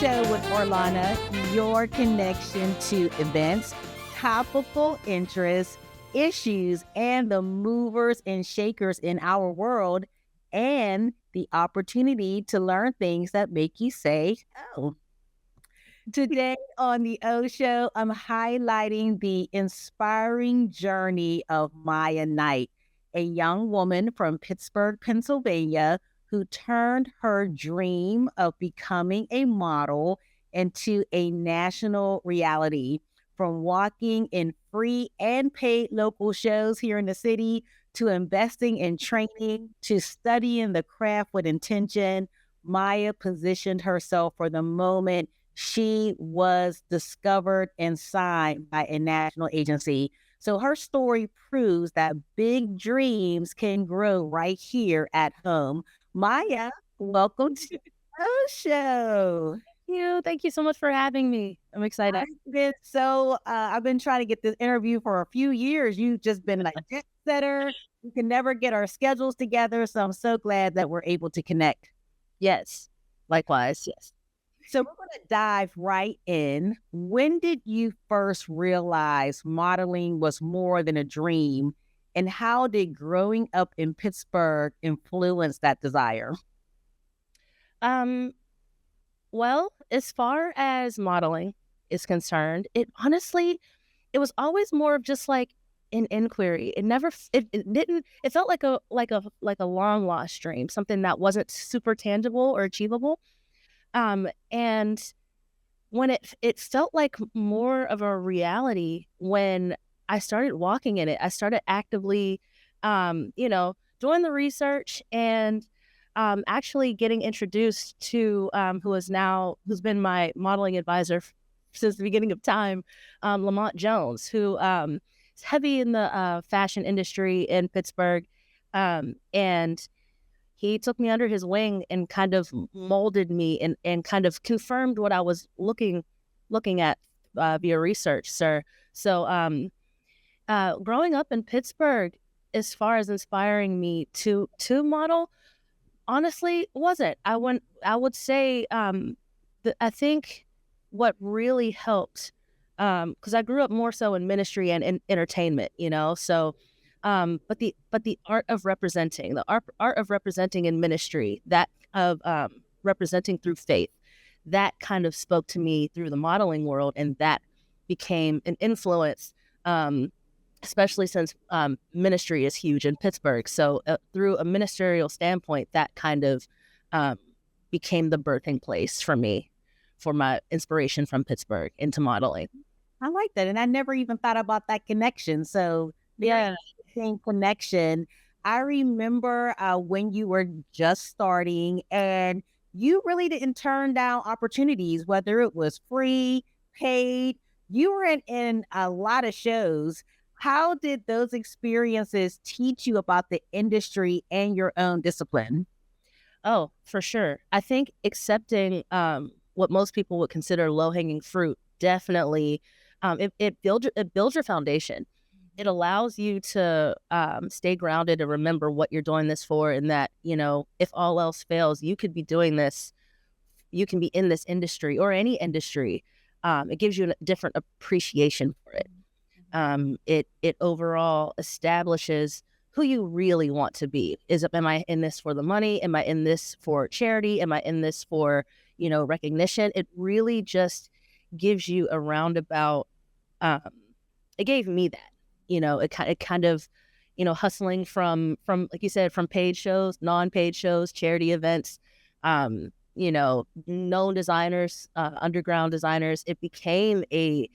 Show with Orlana, your connection to events, topical interests, issues, and the movers and shakers in our world, and the opportunity to learn things that make you say, oh. Today on the Ohh Show, I'm highlighting the inspiring journey of Miyah Knight, a young woman from Pittsburgh, Pennsylvania, who turned her dream of becoming a model into a national reality. From walking in free and paid local shows here in the city, to investing in training, to studying the craft with intention, Miyah positioned herself for the moment she was discovered and signed by a national agency. So her story proves that big dreams can grow right here at home. Miyah, welcome to the Ohh Show. Thank you so much for having me. I'm excited. I've been trying to get this interview for a few years. You've just been like jet setter. We can never get our schedules together. So I'm so glad that we're able to connect. Yes. Likewise. Yes. So we're going to dive right in. When did you first realize modeling was more than a dream? And how did growing up in Pittsburgh influence that desire? Well, as far as modeling is concerned, it was always more of just like an inquiry. It felt like a long lost dream, something that wasn't super tangible or achievable. And when it felt like more of a reality when I started walking in it. I started actively, doing the research and actually getting introduced to who's been my modeling advisor since the beginning of time, Lamont Jones, who is heavy in the fashion industry in Pittsburgh, and he took me under his wing and kind of molded me and kind of confirmed what I was looking at via research, sir. So growing up in Pittsburgh, as far as inspiring me to model, honestly, wasn't. I would say I think what really helped, because I grew up more so in ministry and in entertainment, so but the art of representing, in ministry, that of representing through faith, that kind of spoke to me through the modeling world, and that became an influence, especially since ministry is huge in Pittsburgh. So through a ministerial standpoint, that kind of became the birthing place for me, for my inspiration from Pittsburgh into modeling. I like that. And I never even thought about that connection. So yeah, same connection. I remember when you were just starting and you really didn't turn down opportunities, whether it was free, paid. You were in a lot of shows. How did those experiences teach you about the industry and your own discipline? Oh, for sure. I think accepting what most people would consider low-hanging fruit definitely it builds your foundation. It allows you to stay grounded and remember what you're doing this for, and that, if all else fails, you could be doing this. You can be in this industry or any industry. It gives you a different appreciation for it. It overall establishes who you really want to be. Am I in this for the money? Am I in this for charity? Am I in this for, recognition? It really just gives you a roundabout. It gave me that. It kind of, hustling from, like you said, from paid shows, non-paid shows, charity events, known designers, underground designers. It became it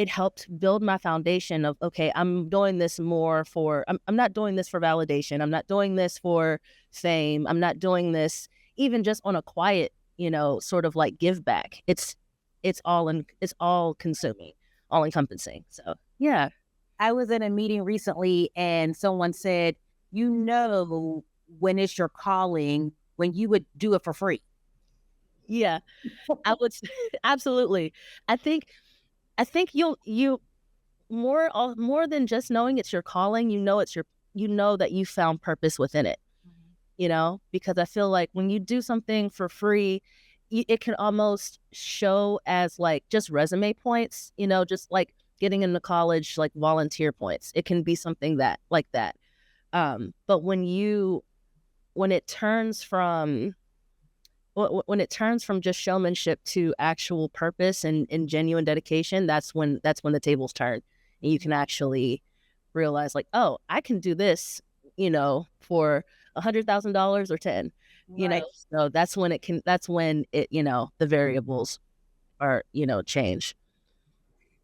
helped build my foundation of, okay, I'm doing this more for, I'm not doing this for validation. I'm not doing this for fame. I'm not doing this even just on a quiet, sort of like give back. It's all consuming, all encompassing. So yeah. I was in a meeting recently and someone said, when it's your calling, when you would do it for free. Yeah, I would absolutely. I think you more than just knowing it's your calling, it's your, that you found purpose within it. because I feel like when you do something for free, it can almost show as like just resume points, just like getting into college, like volunteer points. It can be something that like that. But when it turns from just showmanship to actual purpose and genuine dedication, that's when the tables turn, and you can actually realize like, oh, I can do this, for $100,000 or 10, Right. so that's when the variables are, change.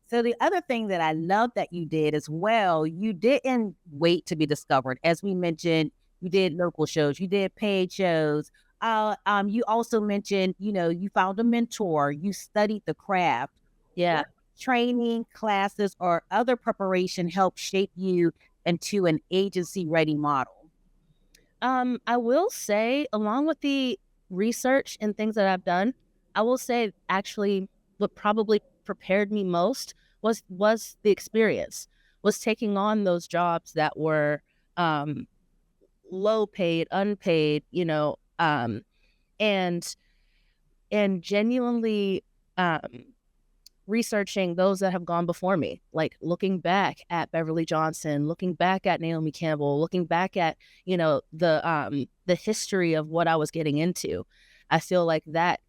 So the other thing that I love that you did as well, you didn't wait to be discovered. As we mentioned, you did local shows, you did paid shows. You also mentioned, you found a mentor, you studied the craft. Yeah. What training, classes, or other preparation helped shape you into an agency-ready model? I will say, along with the research and things that I've done, I will say actually what probably prepared me most was the experience, was taking on those jobs that were um, low paid, unpaid, and genuinely researching those that have gone before me, like looking back at Beverly Johnson, looking back at Naomi Campbell, looking back at, the history of what I was getting into. I feel like that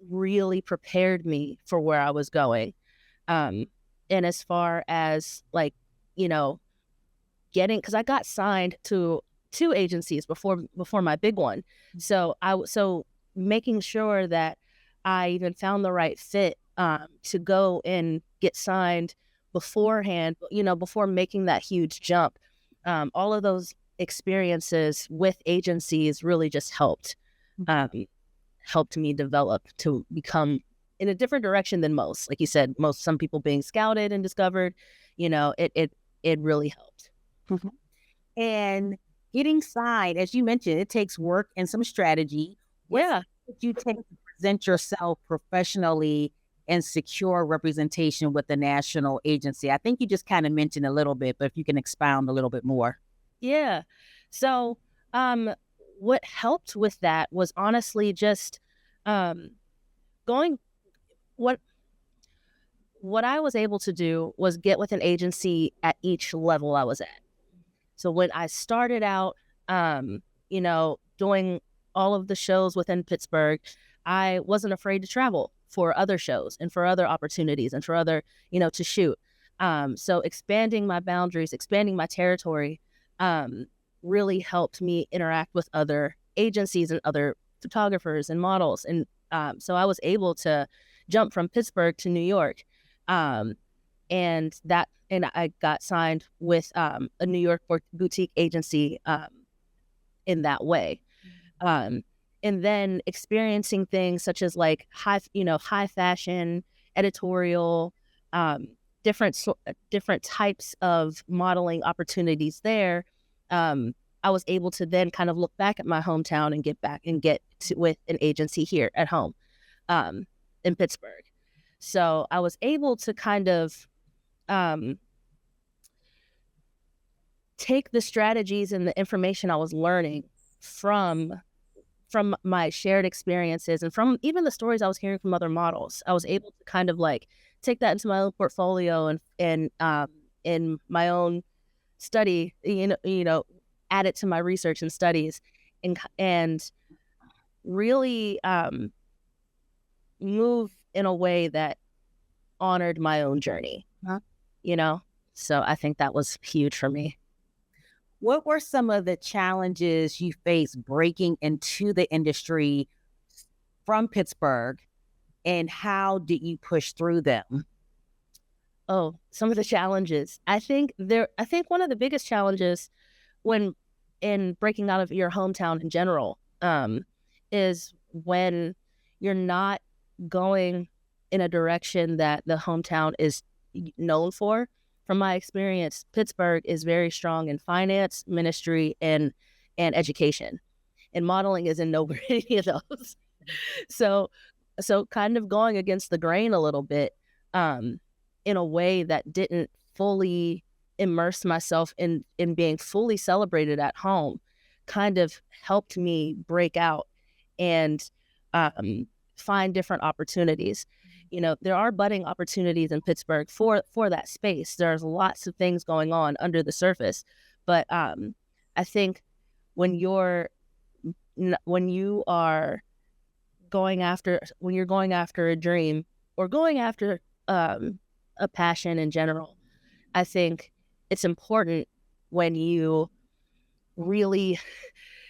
really prepared me for where I was going. And as far as like, because I got signed to two agencies before my big one. So making sure that I even found the right fit to go and get signed beforehand, before making that huge jump. All of those experiences with agencies really just helped me develop to become in a different direction than most. Like you said, some people being scouted and discovered, it really helped. Mhm. And getting signed, as you mentioned, it takes work and some strategy. What Yeah. did you take to present yourself professionally and secure representation with the national agency? I think you just kind of mentioned a little bit, but if you can expound a little bit more. Yeah. So, what helped with that was honestly just um, going. What I was able to do was get with an agency at each level I was at. So when I started out, doing all of the shows within Pittsburgh, I wasn't afraid to travel for other shows and for other opportunities and for other, to shoot. So expanding my boundaries, expanding my territory, really helped me interact with other agencies and other photographers and models. And so I was able to jump from Pittsburgh to New York. Um, and I got signed with a New York boutique agency in that way. Um, and then experiencing things such as like high fashion, editorial, um, different types of modeling opportunities there. I was able to then kind of look back at my hometown and get with an agency here at home in Pittsburgh. So I was able to kind of take the strategies and the information I was learning from my shared experiences and from even the stories I was hearing from other models. I was able to kind of like take that into my own portfolio and in my own study, add it to my research and studies, and really move in a way that honored my own journey. Huh? So I think that was huge for me. What were some of the challenges you faced breaking into the industry from Pittsburgh, and how did you push through them? Oh, some of the challenges. I think one of the biggest challenges when in breaking out of your hometown in general is when you're not going in a direction that the hometown is known for. From my experience, Pittsburgh is very strong in finance, ministry, and education, and modeling is in nowhere any of those. So kind of going against the grain a little bit, in a way that didn't fully immerse myself in being fully celebrated at home, kind of helped me break out and find different opportunities. There are budding opportunities in Pittsburgh for that space. There's lots of things going on under the surface, but I think when you're when you are going after a dream or going after a passion in general, I think it's important when you really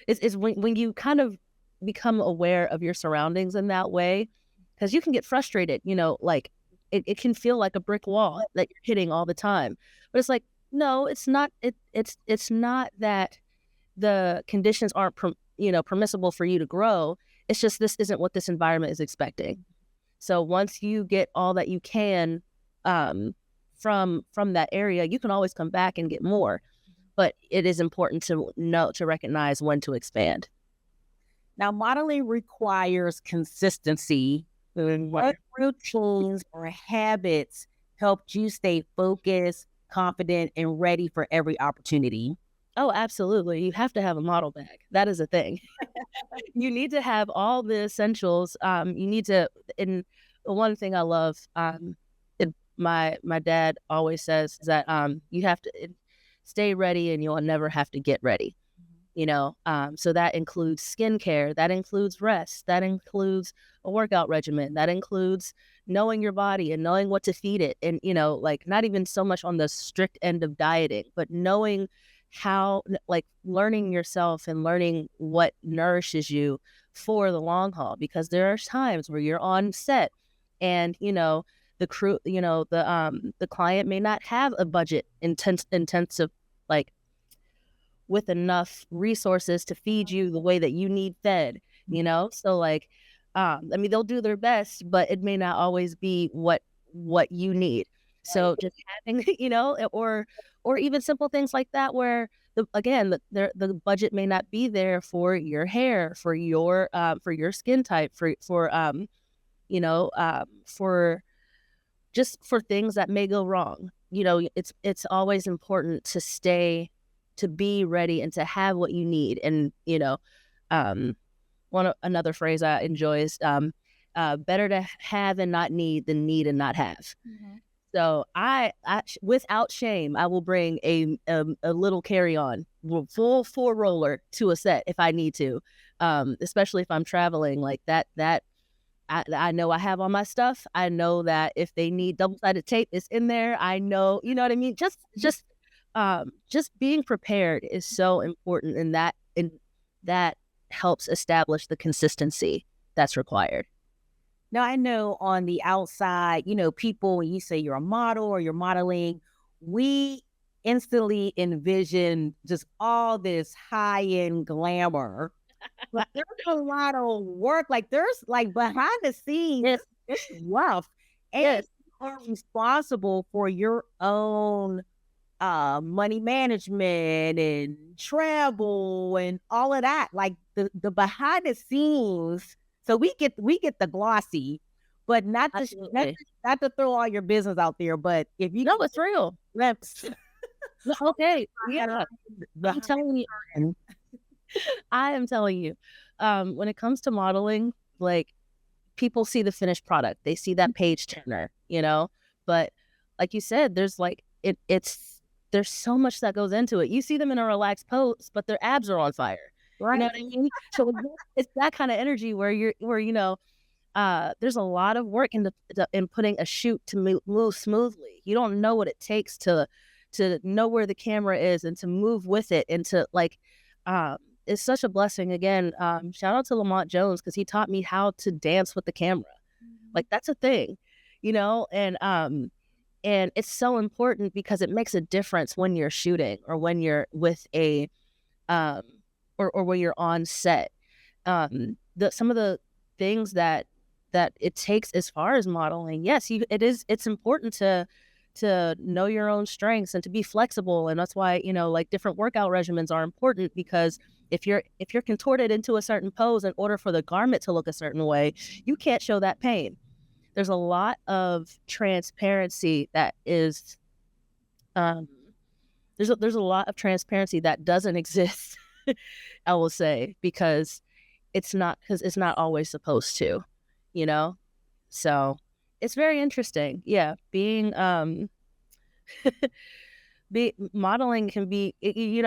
is when you kind of become aware of your surroundings in that way, because you can get frustrated, like it can feel like a brick wall that you're hitting all the time. But it's like, no, it's not. It's not that the conditions aren't permissible for you to grow. It's just this isn't what this environment is expecting. So once you get all that you can from that area, you can always come back and get more. But it is important to recognize when to expand. Now, modeling requires consistency. What routines or habits helped you stay focused, confident, and ready for every opportunity? Oh, absolutely. You have to have a model bag. That is a thing. You need to have all the essentials. You need to, and one thing I love, my dad always says is that you have to stay ready and you'll never have to get ready. So that includes skincare, that includes rest, that includes a workout regimen, that includes knowing your body and knowing what to feed it. And, like not even so much on the strict end of dieting, but knowing how, like learning yourself and learning what nourishes you for the long haul, because there are times where you're on set and, the crew, the client may not have a budget intensive, like with enough resources to feed you the way that you need fed, So like, they'll do their best, but it may not always be what you need. So just having, or even simple things like that, where the budget may not be there for your hair, for your skin type, for just for things that may go wrong. It's always important to be ready and to have what you need. And, another phrase I enjoy is better to have and not need than need and not have. Mm-hmm. So I without shame, I will bring a little carry-on, full 4-roller to a set if I need to, especially if I'm traveling like that. I know I have all my stuff. I know that if they need double-sided tape, it's in there. I know, you know what I mean? Just being prepared is so important, and that helps establish the consistency that's required. Now, I know on the outside, people, when you say you're a model or you're modeling, we instantly envision just all this high-end glamour. But there's a lot of work. Like there's like behind the scenes, yes. It's rough. And yes. You are responsible for your own money management and travel and all of that. Like the behind the scenes. So we get the glossy, but not to throw all your business out there. But if you know it's real, okay, yeah, I'm telling you. I am telling you, when it comes to modeling, like people see the finished product, they see that page turner, but like you said, there's like, there's so much that goes into it. You see them in a relaxed pose, but their abs are on fire. Right. You know what I mean? So it's that kind of energy where there's a lot of work in putting a shoot to move smoothly. You don't know what it takes to know where the camera is and to move with it and to like, it's such a blessing. Again, shout out to Lamont Jones, because he taught me how to dance with the camera. Mm-hmm. Like that's a thing, and it's so important because it makes a difference when you're shooting or when you're with a, or when you're on set. Some of the things that it takes as far as modeling, yes, it's important to know your own strengths and to be flexible. And that's why, like different workout regimens are important, because if you're contorted into a certain pose in order for the garment to look a certain way, you can't show that pain. There's a lot of transparency that is, there's a lot of transparency that doesn't exist I will say, because it's not always supposed to, you know? So it's very interesting. Yeah. Being, modeling can be, you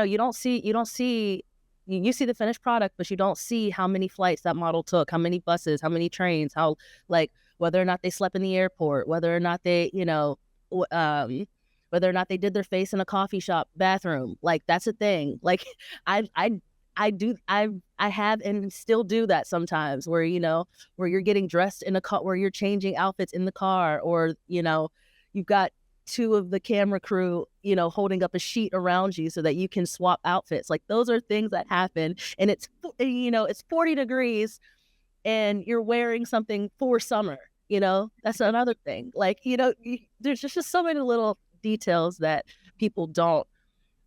see the finished product, but you don't see how many flights that model took, how many buses, how many trains, how, like, whether or not they slept in the airport, whether or not they, whether or not they did their face in a coffee shop bathroom. Like, that's a thing. Like, I, I, I have and still do that sometimes, where, where you're getting dressed in a car, where you're changing outfits in the car, or, you've got two of the camera crew, holding up a sheet around you so that you can swap outfits. Like, those are things that happen. And it's 40 degrees and you're wearing something for summer, that's another thing. Like, there's just so many little details that people don't.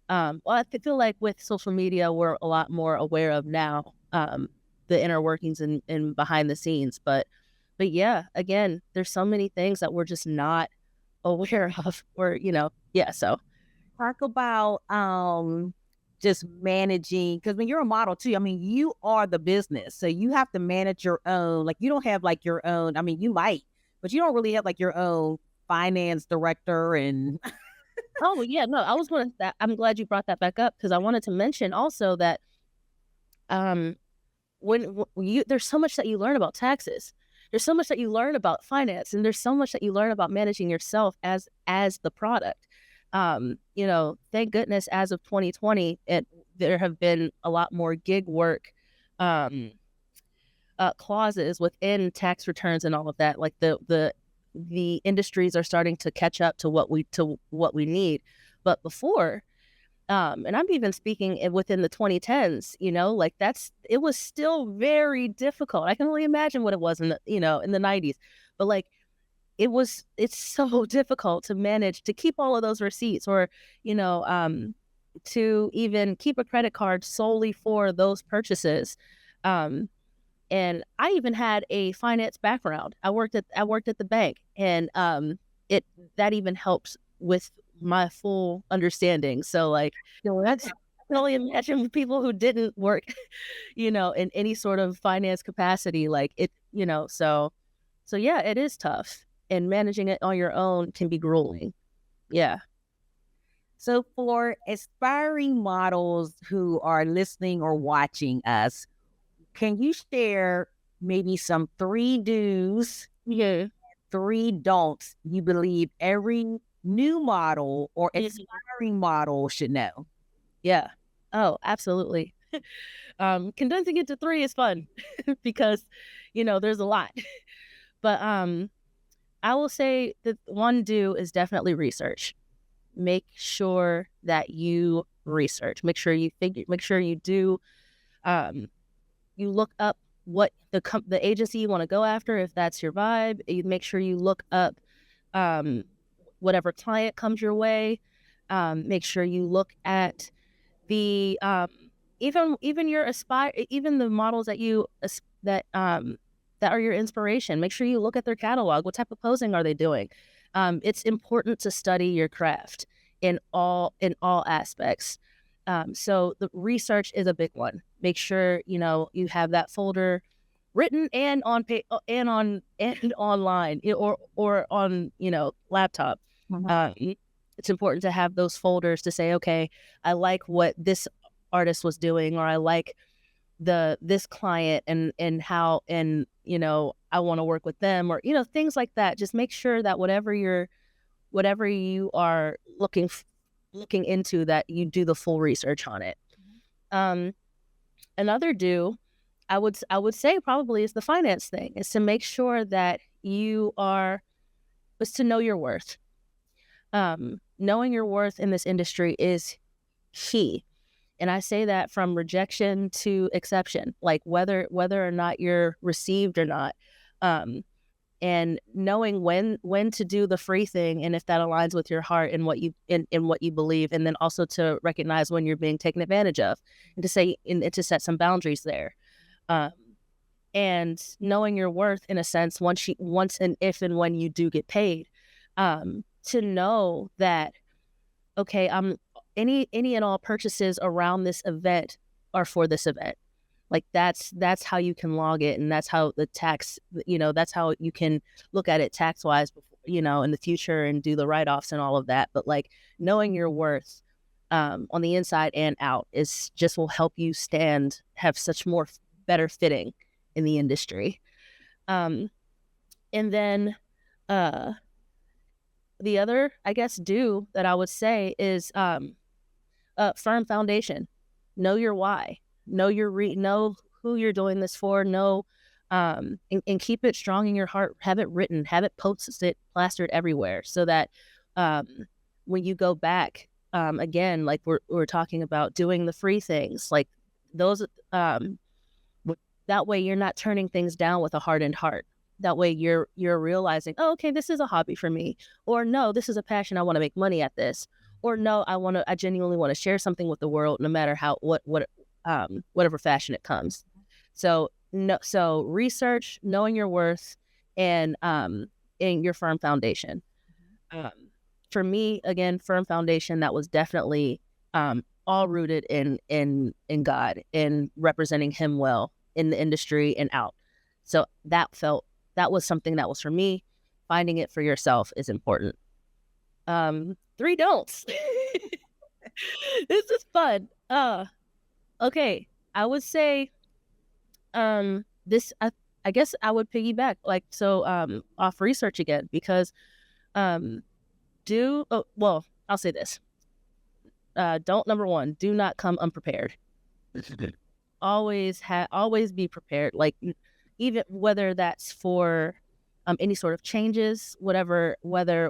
Well, I feel like with social media, we're a lot more aware of now, the inner workings and behind the scenes. But yeah, again, there's so many things that we're just not aware of, or, so. Talk about just managing, because when you're a model too, I mean, you are the business, so you have to manage your own. Like, you don't have like your own, I mean, you might, but you don't really have like your own finance director and Oh yeah, no, I'm glad you brought that back up, because I wanted to mention also that when there's so much that you learn about taxes, there's so much that you learn about finance, and there's so much that you learn about managing yourself as the product. Thank goodness, as of 2020, there have been a lot more gig work clauses within tax returns and all of that. Like, the industries are starting to catch up to what we need. But before, and I'm even speaking within the 2010s, like, it was still very difficult. I can only imagine what it was in the 90s, but like, it's so difficult to manage, to keep all of those receipts, or, to even keep a credit card solely for those purchases. And I even had a finance background. I worked at the bank, and that even helps with my full understanding. So, like, that's, I can only imagine people who didn't work, in any sort of finance capacity, like it, so yeah, it is tough, and managing it on your own can be grueling. Yeah. So for aspiring models who are listening or watching us, can you share maybe some 3 do's, Yeah. 3 don'ts you believe every new model or aspiring model should know? Yeah. Oh, absolutely. Condensing it to 3 is fun because, there's a lot. But I will say that one do is definitely research. Make sure that you research. Make sure you do, you look up what the agency you want to go after, if that's your vibe. You make sure you look up whatever client comes your way. Make sure you look at the even the models that are your inspiration. Make sure you look at their catalog. What type of posing are they doing? It's important to study your craft in all aspects. So the research is a big one. Make sure you have that folder written and on and online, or on laptop. It's important to have those folders to say, okay, I like what this artist was doing, or I like this client and how, and I want to work with them, or things like that. Just make sure that whatever you are looking into, that you do the full research on it. Another do, I would say, probably is the finance thing, is to make sure that is to know your worth. Knowing your worth in this industry is key. And I say that from rejection to exception, like whether or not you're received or not. And knowing when to do the free thing, and if that aligns with your heart and what you believe, and then also to recognize when you're being taken advantage of, and to set some boundaries there. And knowing your worth, in a sense, once and if and when you do get paid, to know that, okay, any and all purchases around this event are for this event. Like that's how you can log it, and that's how the tax, that's how you can look at it tax wise, in the future, and do the write-offs and all of that. But like knowing your worth on the inside and out is just will help you have such more better fitting in the industry. And then the other, I guess, do that I would say is firm foundation. Know your why. Know know who you're doing this for. Know and keep it strong in your heart. Have it written. Have it posted, plastered everywhere, so that when you go back, again, like we're talking about doing the free things, like those. That way, you're not turning things down with a hardened heart. That way, you're realizing, oh, okay, this is a hobby for me, or no, this is a passion. I want to make money at this, or no, I genuinely want to share something with the world, no matter whatever fashion it comes. So research, knowing your worth, and in your firm foundation. For me, again, firm foundation, that was definitely all rooted in God and representing Him well in the industry and out. So that was something that was for me. Finding it for yourself is important. 3 don'ts. This is fun. Okay, I would say this. I guess I would piggyback off research again, because I'll say this. Don't number 1, do not come unprepared. Always be prepared. Like, even whether that's for any sort of changes, whether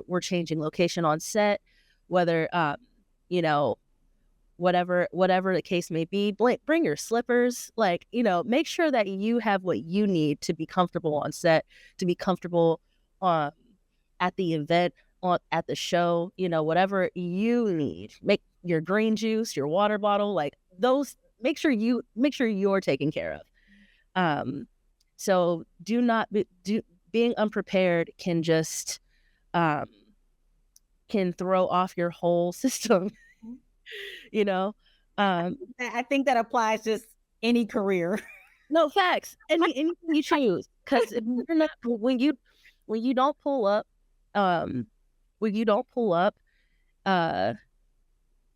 we're changing location on set, whether whatever the case may be, bring your slippers. Like, make sure that you have what you need to be comfortable on set, to be comfortable at the event, at the show, whatever you need. Make your green juice, your water bottle, like those. Make sure you're taken care of. So being unprepared can just can throw off your whole system. I think that applies to any career. No, facts. Anything you choose, because if you're not, when you don't pull up,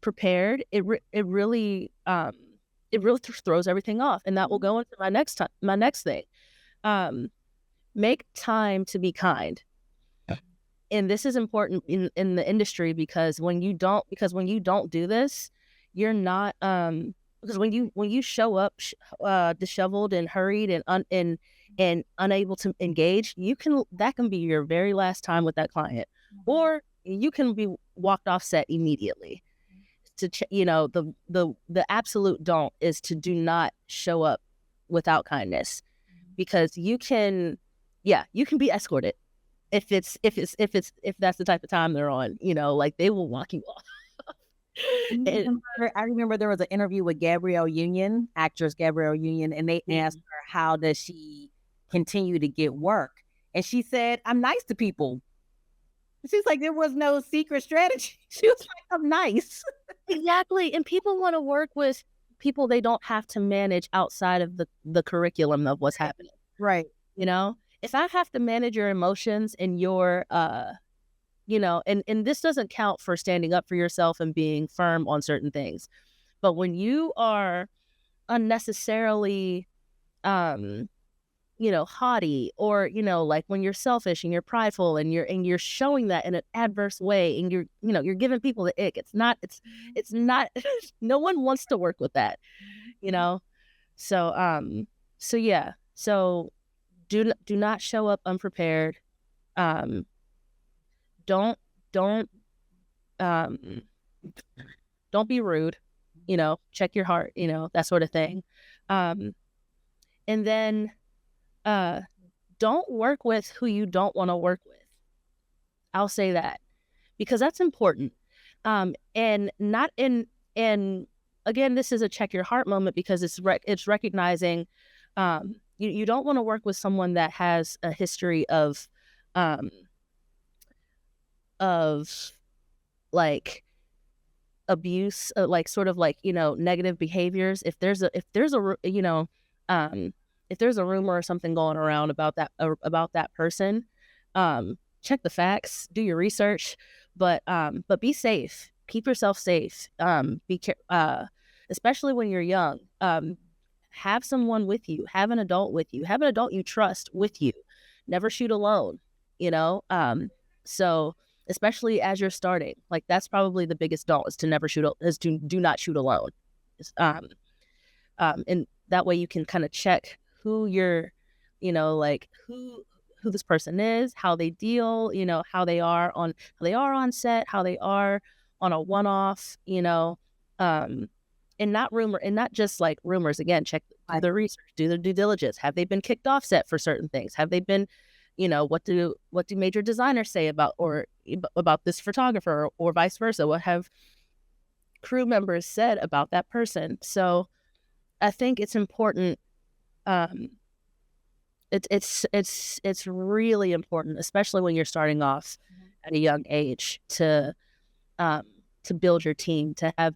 prepared, it really throws everything off, and that will go into my next thing. Make time to be kind. And this is important in the industry, because when you don't do this, you're not because when you show up disheveled and hurried and unable to engage, that can be your very last time with that client, or you can be walked off set immediately. The absolute don't is to do not show up without kindness, because you can be escorted if that's the type of time they're on, like they will walk you off. I remember there was an interview with actress Gabrielle Union, and they asked her, how does she continue to get work? And she said, I'm nice to people. She's like, there was no secret strategy. She was like, I'm nice. Exactly. And people want to work with people they don't have to manage outside of the curriculum of what's happening. Right. If I have to manage your emotions and your, and this doesn't count for standing up for yourself and being firm on certain things. But when you are unnecessarily, haughty, or, like when you're selfish and you're prideful and you're showing that in an adverse way, and you're giving people the ick. It's not, no one wants to work with that, So, yeah. So do not show up unprepared. Don't be rude, check your heart, that sort of thing. And then, don't work with who you don't want to work with. I'll say that, because that's important. And not in, and again, this is a check your heart moment, because it's recognizing, you don't want to work with someone that has a history of like abuse, like sort of like, negative behaviors, if there's if there's a rumor or something going around about that person, check the facts, do your research, but be safe, keep yourself safe, especially when you're young. Have someone with you, have an adult with you, have an adult you trust with you. Never shoot alone, you know? So especially as you're starting, like that's probably the biggest don't, is to never shoot, is to do not shoot alone. And that way you can kind of check who you're, like who this person is, how they deal, how they are on set, how they are on a one-off, and not just like rumors. Again, check the research, do the due diligence. Have they been kicked off set for certain things? Have they been, what do major designers say about this photographer, or vice versa? What have crew members said about that person? So I think it's important. It's really important, especially when you're starting off at a young age, to build your team, to have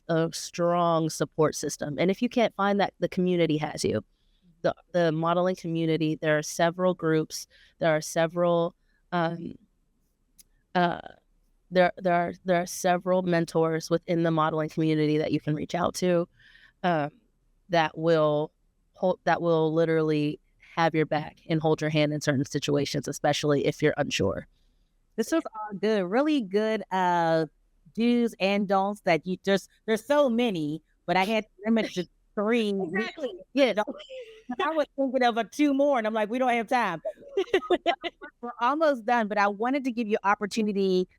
a strong support system. And if you can't find that, the community has you. The modeling community, there are several groups, there are several there are several mentors within the modeling community that you can reach out to, that will literally have your back and hold your hand in certain situations, especially if you're unsure. This was all good, really good do's and don'ts that there's so many, but I had to limit to 3. Exactly. Yeah. I was thinking of 2 more, and I'm like, we don't have time. We're almost done, but I wanted to give you opportunity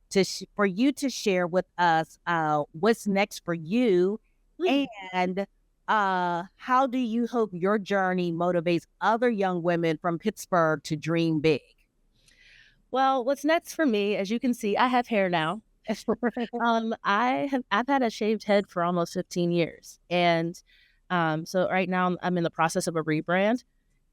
for you to share with us what's next for you, and how do you hope your journey motivates other young women from Pittsburgh to dream big? Well, what's next for me, as you can see, I have hair now. I've had a shaved head for almost 15 years. And so right now I'm in the process of a rebrand,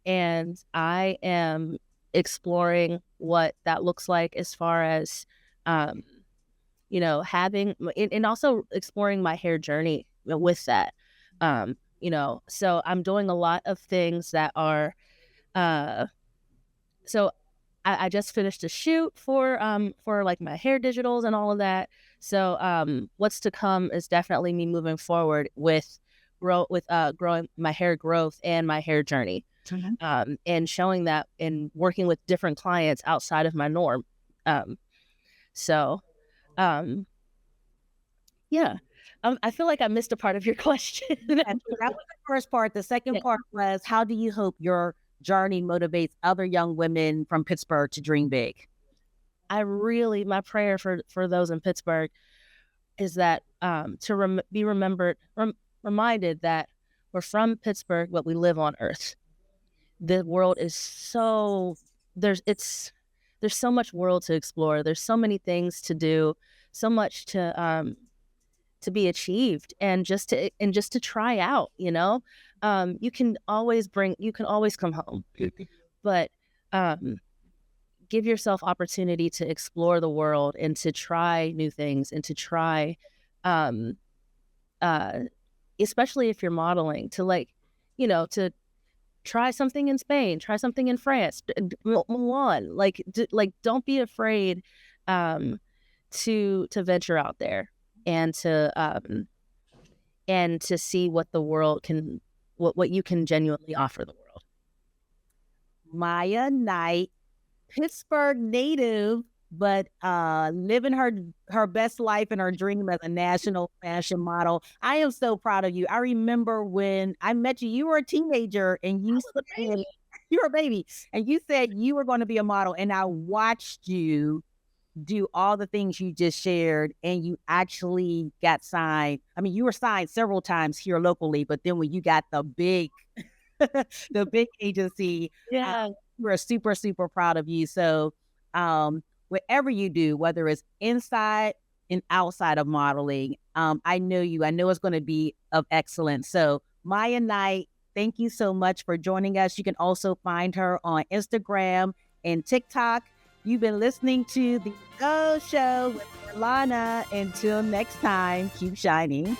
and I am exploring what that looks like, as far as, having, and also exploring my hair journey with that. So I'm doing a lot of things that are, so I just finished a shoot for like my hair digitals and all of that. So what's to come is definitely me moving forward with growing my hair growth and my hair journey, and showing that and working with different clients outside of my norm. Yeah. I feel like I missed a part of your question. That was the first part. The second part was, how do you hope your journey motivates other young women from Pittsburgh to dream big? My prayer for those in Pittsburgh is that to be reminded that we're from Pittsburgh, but we live on Earth. The world is there's so much world to explore. There's so many things to do, so much to be achieved, and just to try out. You can always come home, but give yourself opportunity to explore the world and to try new things, and to try, especially if you're modeling, to try something in Spain, try something in France, Milan. Don't be afraid to venture out there, and to see what the world can, what you can genuinely offer the world. Miyah Knight, Pittsburgh native, but living her best life and her dream as a national fashion model. I am so proud of you. I remember when I met you, you were a teenager, and you were a baby, and you said you were going to be a model, and I watched you do all the things you just shared, and you actually got signed. I mean, you were signed several times here locally, but then when you got the big the big agency, we're super, super proud of you. So whatever you do, whether it's inside and outside of modeling, I know it's going to be of excellence. So Miyah Knight, thank you so much for joining us. You can also find her on Instagram and TikTok You've been listening to the Ohh Show with Orlana. Until next time, keep shining.